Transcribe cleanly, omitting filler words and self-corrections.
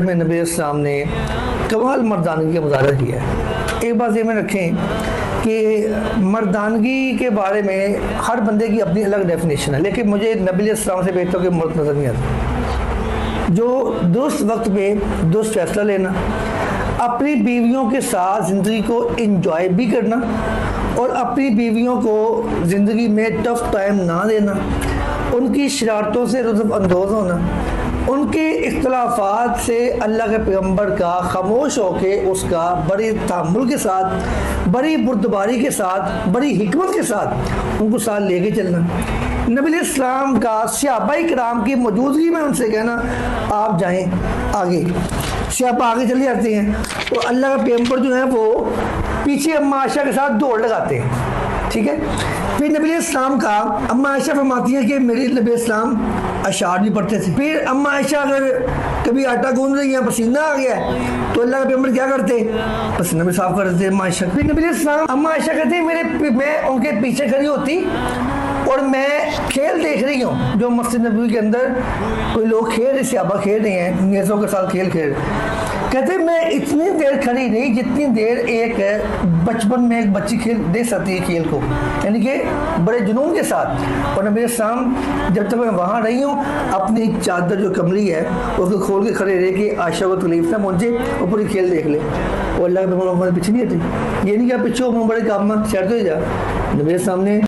میں نبی اسلام نے کمال مردانگی کا مظاہرہ کیا ہے۔ ایک بات ذہن میں رکھیں کہ مردانگی کے بارے میں ہر بندے کی اپنی الگ ڈیفینیشن ہے، لیکن مجھے نبی اسلام سے بہتر کہ مرد نظر نہیں آتا جو درست وقت پہ درست فیصلہ لینا، اپنی بیویوں کے ساتھ زندگی کو انجوائے بھی کرنا اور اپنی بیویوں کو زندگی میں ٹف ٹائم نہ دینا، ان کی شرارتوں سے لطف اندوز ہونا، ان کے اختلافات سے اللہ کے پیغمبر کا خاموش ہو کے اس کا بڑی تحمل کے ساتھ، بڑی بردباری کے ساتھ، بڑی حکمت کے ساتھ ان کو ساتھ لے کے چلنا۔ نبی علیہ السلام کا صحابہ کرام کی موجودگی میں ان سے کہنا آپ جائیں آگے، صحابہ آگے چلے جاتے ہیں تو اللہ کا پیغمبر جو ہے وہ پیچھے اما عائشہ کے ساتھ دوڑ لگاتے ہیں، ٹھیک ہے۔ پھر نبی علیہ السلام کا اما عائشہ فرماتی ہے کہ میرے نبی السلام اشعار بھی پڑھتے تھے۔ پھر اما عائشہ اگر کبھی آٹا گوندھ رہی ہیں، پسینہ آ گیا ہے تو اللہ کا پیغمبر کیا کرتے؟ پسینہ بھی صاف کر دیتے اما عائشہ۔ پھر نبی علیہ السلام اما عائشہ کہتے ہیں میں ان کے پیچھے کھڑی ہوتی اور میں کھیل دیکھ رہی ہوں جو مسجد نبوی کے اندر کوئی لوگ کھیل رہے، صحابہ کھیل رہے ہیں، نیزوں کے ساتھ کھیل کھیل رہے۔ کہتے میں اتنی دیر کھڑی نہیں جتنی دیر ایک بچپن میں ایک بچی کھیل دیکھ سکتی ہے کھیل کو، یعنی کہ بڑے جنون کے ساتھ۔ اور نبی السلام جب تک میں وہاں رہی ہوں اپنی چادر جو کملی ہے اس کو کھول کے کھڑے رہے کہ عائشہ کو تکلیف نہ پہنچے اور پوری کھیل دیکھ لے۔ اور اللہ کے پیغمبر پیچھے نہیں آتے، یہ نہیں کہ پیچھے بڑے کام میں شرط ہو جا۔ نبی السلام نے